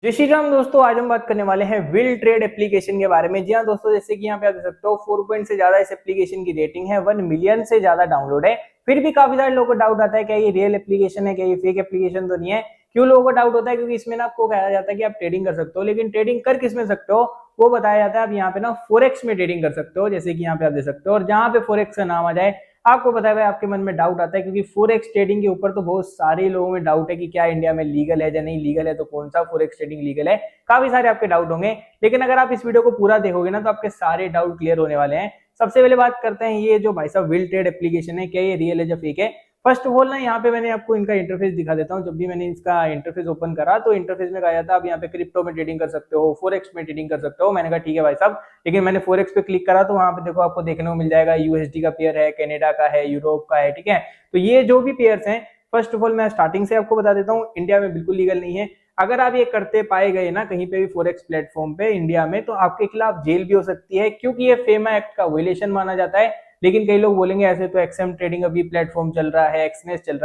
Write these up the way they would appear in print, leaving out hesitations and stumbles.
जय श्री राम दोस्तों। आज हम बात करने वाले हैं विल ट्रेड एप्लीकेशन के बारे में। जी हाँ दोस्तों, जैसे कि यहाँ पे आप देख सकते हो 4 पॉइंट से ज्यादा इस एप्लीकेशन की रेटिंग है, 1 मिलियन से ज्यादा डाउनलोड है। फिर भी काफी सारे लोगों को डाउट आता है क्या ये रियल एप्लीकेशन है, क्या ये फेक एप्लीकेशन तो नहीं है। क्यों लोगों को डाउट होता है? क्योंकि इसमें ना आपको कहा जाता है कि आप ट्रेडिंग कर सकते हो, लेकिन ट्रेडिंग कर किस में सकते हो वो बताया जाता है। आप यहाँ पे ना फोरेक्स में ट्रेडिंग कर सकते हो, जैसे कि यहाँ पे आप देख सकते हो। और जहां पे फोरेक्स का नाम आ जाए आपको पता है भाई, आपके मन में डाउट आता है, क्योंकि फोरेक्स ट्रेडिंग के ऊपर तो बहुत सारे लोगों में डाउट है कि क्या इंडिया में लीगल है या नहीं लीगल है, तो कौन सा फोरेक्स ट्रेडिंग लीगल है। काफी सारे आपके डाउट होंगे, लेकिन अगर आप इस वीडियो को पूरा देखोगे ना तो आपके सारे डाउट क्लियर होने वाले हैं। सबसे पहले बात करते हैं ये जो भाई साहब विल ट्रेड एप्लीकेशन है, क्या ये रियल है या फेक है। फर्स्ट ऑफ ऑल ना यहाँ पे मैंने आपको इनका इंटरफेस दिखा देता हूँ। जब भी मैंने इसका इंटरफेस ओपन करा तो इंटरफेस में कहा जाता आप यहाँ पे क्रिप्टो में ट्रेडिंग कर सकते हो, फोरेक्स में ट्रेडिंग कर सकते हो। मैंने कहा ठीक है भाई साहब, लेकिन मैंने फोरेक्स पे क्लिक करा तो वहां पे देखो आपको देखने को मिल जाएगा यूएसडी का पेयर है, कनाडा का है, यूरोप का है, ठीक है। तो ये जो भी पेयर्स हैं, फर्स्ट ऑफ ऑल मैं स्टार्टिंग से आपको बता देता हूँ, इंडिया में बिल्कुल लीगल नहीं है। अगर आप ये करते पाए गए ना कहीं पे भी फोरेक्स प्लेटफॉर्म पे इंडिया में, तो आपके खिलाफ जेल भी हो सकती है, क्योंकि ये फेमा एक्ट का वायलेशन माना जाता है। लेकिन कई लोग बोलेंगे ऐसे तो एक्सएम ट्रेडिंग अभी प्लेटफॉर्म चल रहा है, एक्सनेस चल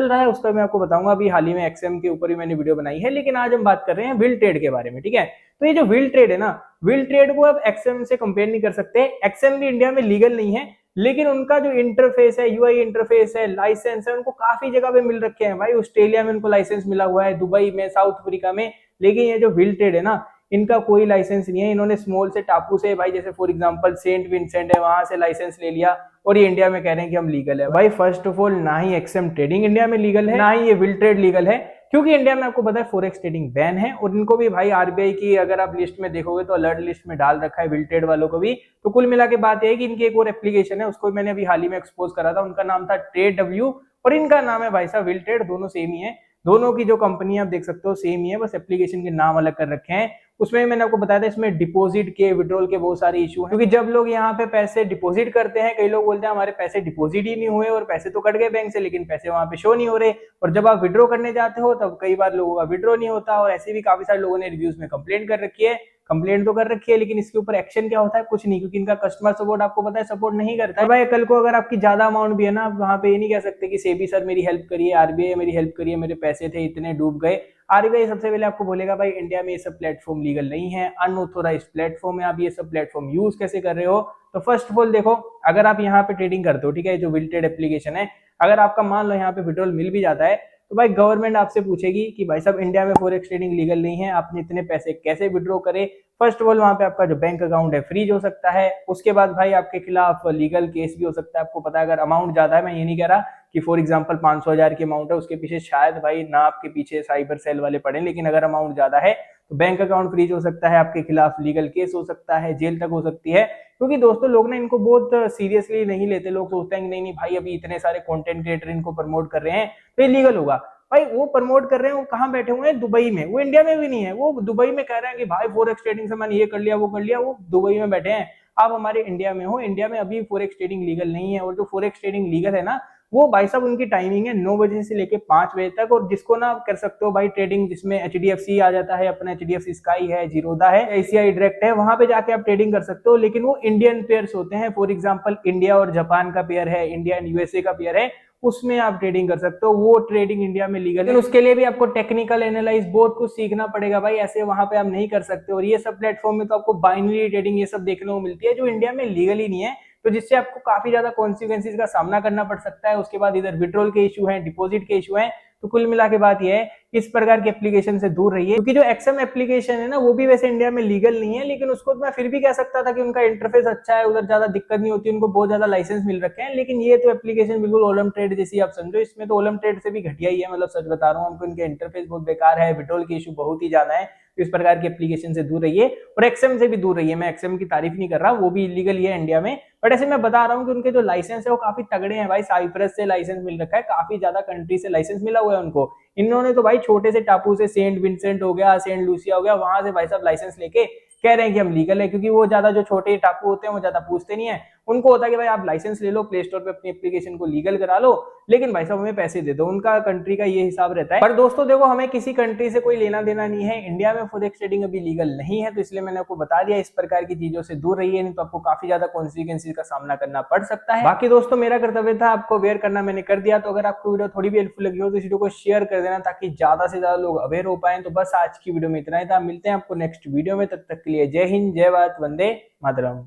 रहा है उसका मैं आपको बताऊंगा। अभी हाल ही में एक्सएम के ऊपर भी मैंने वीडियो बनाई है, लेकिन आज हम बात कर रहे हैं विल ट्रेड के बारे में, ठीक है। तो ये जो विल ट्रेड है ना, विल ट्रेड को आप एक्सएम से कंपेयर नहीं कर सकते। एक्सएम भी इंडिया में लीगल नहीं है, लेकिन उनका जो इंटरफेस है, यूआई इंटरफेस है, लाइसेंस है, उनको काफी जगह पे मिल रखे हैं भाई। ऑस्ट्रेलिया में उनको लाइसेंस मिला हुआ है, दुबई में, साउथ अफ्रीका में। लेकिन ये जो विल ट्रेड है ना, इनका कोई लाइसेंस नहीं है। इन्होंने स्मॉल से टापू से भाई, जैसे फॉर एग्जांपल सेंट विंसेंट है, वहां से लाइसेंस ले लिया और ये इंडिया में कह रहे हैं कि हम लीगल है। भाई फर्स्ट ऑफ ऑल, ना ही एक्सएम ट्रेडिंग इंडिया में लीगल है, ना ही ये विल ट्रेड लीगल है, क्योंकि इंडिया में आपको पता है फोरेक्स ट्रेडिंग बैन है। और इनको भी भाई आरबीआई की अगर आप लिस्ट में देखोगे तो अलर्ट लिस्ट में डाल रखा है विल ट्रेड वालों को भी। तो कुल मिला के बात यह है कि इनकी एक और एप्लीकेशन है, उसको मैंने अभी हाल ही में एक्सपोज करा था, उनका नाम था ट्रेड डब्ल्यू और इनका नाम है भाई साहब विल ट्रेड। दोनों सेम ही है, दोनों की जो कंपनी आप देख सकते हो सेम ही है, बस एप्लीकेशन के नाम अलग कर रखे हैं। उसमें मैंने आपको बताया था इसमें डिपॉजिट के, विड्रॉल के बहुत सारे इशू हैं, क्योंकि जब लोग यहाँ पे पैसे डिपॉजिट करते हैं, कई लोग बोलते हैं हमारे पैसे डिपॉजिट ही नहीं हुए और पैसे तो कट गए बैंक से, लेकिन पैसे वहां पे शो नहीं हो रहे। और जब आप विड्रॉ करने जाते हो तब कई बार लोगों का विड्रॉ नहीं होता। और ऐसे भी काफी सारे लोगों ने रिव्यूज में कंप्लेंट कर रखी है, कंप्लेंट तो कर रखी है, लेकिन इसके ऊपर एक्शन क्या होता है? कुछ नहीं, क्योंकि इनका कस्टमर सपोर्ट आपको पता है सपोर्ट नहीं करता है। भाई कल को अगर आपकी ज्यादा अमाउंट भी है ना, आप वहां पे ये नहीं कह सकते कि सेबी सर मेरी हेल्प करिए, आरबीआई मेरी हेल्प करिए, मेरे पैसे थे इतने डूब गए। आरबीआई सबसे पहले आपको बोलेगा भाई इंडिया में ये सब प्लेटफॉर्म लीगल नहीं है, अनऑथोराइज्ड प्लेटफॉर्म है, आप ये सब प्लेटफॉर्म यूज कैसे कर रहे हो। तो फर्स्ट ऑफ ऑल देखो, अगर आप यहाँ पे ट्रेडिंग करते हो, ठीक है, जो विल ट्रेड एप्लीकेशन है, अगर आपका मान लो यहाँ पे विड्रॉल मिल भी जाता है, तो भाई गवर्नमेंट आपसे पूछेगी कि भाई साहब इंडिया में फॉरेक्स ट्रेडिंग लीगल नहीं है, आपने इतने पैसे कैसे विड्रॉ करे। फर्स्ट ऑफ ऑल वहां पे आपका जो बैंक अकाउंट है फ्रीज हो सकता है। उसके बाद भाई आपके खिलाफ लीगल केस भी हो सकता है। आपको पता है अगर अमाउंट ज्यादा है, मैं ये नहीं कह रहा कि फॉर एग्जांपल 500,000 की अमाउंट है, उसके पीछे शायद भाई ना आपके पीछे साइबर सेल वाले पड़े, लेकिन अगर अमाउंट ज्यादा है तो बैंक अकाउंट फ्रीज हो सकता है, आपके खिलाफ लीगल केस हो सकता है, जेल तक हो सकती है। क्योंकि दोस्तों लोग ना इनको बहुत सीरियसली नहीं लेते। लोग सोचते हैं कि नहीं नहीं भाई अभी इतने सारे कंटेंट क्रिएटर इनको प्रमोट कर रहे हैं तो ये लीगल होगा। भाई वो प्रमोट कर रहे हैं, वो कहाँ बैठे हुए हैं? दुबई में। वो इंडिया में भी नहीं है, वो दुबई में कह रहे हैं कि भाई फोरेक्स ट्रेडिंग से मैंने ये कर लिया वो कर लिया, वो दुबई में बैठे हैं। आप हमारे इंडिया में हो, इंडिया में अभी फोरेक्स ट्रेडिंग लीगल नहीं है। और जो फोरेक्स ट्रेडिंग लीगल है ना, वो भाई साहब उनकी टाइमिंग है 9 बजे से लेके 5 बजे तक। और जिसको ना आप कर सकते हो भाई ट्रेडिंग, जिसमें एचडीएफसी आ जाता है, अपना एचडीएफसी स्काई है, जीरोधा है, एसीआई डायरेक्ट है, वहां पे जाके आप ट्रेडिंग कर सकते हो। लेकिन वो इंडियन पेयर्स होते हैं, फॉर एग्जांपल इंडिया और जापान का पेयर है, इंडिया एंड यूएसए का पेयर है, उसमें आप ट्रेडिंग कर सकते हो। वो ट्रेडिंग इंडिया में लीगल है, लेकिन उसके लिए भी आपको टेक्निकल एनालाइज बहुत कुछ सीखना पड़ेगा भाई, ऐसे वहां पे आप नहीं कर सकते। और ये सब प्लेटफॉर्म में तो आपको बाइनरी ट्रेडिंग ये सब देखने को मिलती है, जो इंडिया में लीगल ही नहीं है। तो जिससे आपको काफी ज्यादा कॉन्सिक्वेंसेज का सामना करना पड़ सकता है। उसके बाद इधर विड्रॉल के इशू है, डिपॉजिट के इशू है। तो कुल मिला के बात यह है, इस प्रकार की एप्लीकेशन से दूर रहिए। क्योंकि जो एक्सएम एप्लीकेशन है ना, वो भी वैसे इंडिया में लीगल नहीं है, लेकिन उसको मैं फिर भी कह सकता था कि उनका इंटरफेस अच्छा है, उधर ज्यादा दिक्कत नहीं होती, उनको बहुत ज्यादा लाइसेंस मिल रखे हैं। लेकिन ये तो एप्लीकेशन बिल्कुल ओलम ट्रेड जैसी आप समझो, इसमें तो ओलम ट्रेड से भी घटिया ही है, मतलब सच बता रहा हूँ। हमको इनके इंटरफेस बहुत बेकार है, विड्रॉल की इशू बहुत ही ज्यादा है। तो इस प्रकार की एप्लीकेशन से दूर रहिए और एक्सएम से भी दूर रहिए। मैं एक्सएम की तारीफ नहीं कर रहा, वो भी इलीगल ही है इंडिया में, बट ऐसे मैं बता रहा हूँ कि उनके जो लाइसेंस है वो काफी तगड़े हैं भाई। साइप्रस से लाइसेंस मिल रखा है, काफी ज्यादा कंट्री से लाइसेंस मिला हुआ है उनको। इन्होंने तो भाई छोटे से टापू से, सेंट विंसेंट हो गया, सेंट लूसिया हो गया, वहां से भाई साहब लाइसेंस लेके कह रहे हैं कि हम लीगल है। क्योंकि वो ज्यादा जो छोटे टापू होते हैं वो ज्यादा पूछते नहीं है, उनको होता है कि भाई आप लाइसेंस ले लो, प्ले स्टोर पे अपनी एप्लीकेशन को लीगल करा लो, लेकिन भाई साहब हमें पैसे दे दो। उनका कंट्री का ये हिसाब रहता है। पर दोस्तों देखो, हमें किसी कंट्री से कोई लेना देना नहीं है। इंडिया में फॉरेक्स ट्रेडिंग अभी लीगल नहीं है, तो इसलिए मैंने आपको बता दिया, इस प्रकार की चीजों से दूर रहिए, नहीं तो आपको काफी ज्यादा कॉन्सिक्वेंसेस का सामना करना पड़ सकता है। बाकी दोस्तों मेरा कर्तव्य था आपको अवेयर करना, मैंने कर दिया। तो अगर आपको वीडियो थोड़ी भी हेल्पफुल लगी हो तो इस वीडियो को शेयर कर देना। देना ताकि ज्यादा से ज्यादा लोग अवेयर हो पाए। तो बस आज की वीडियो में इतना ही था, मिलते हैं आपको नेक्स्ट वीडियो में, तब तक के लिए जय हिंद, जय भारत, वंदे मातरम।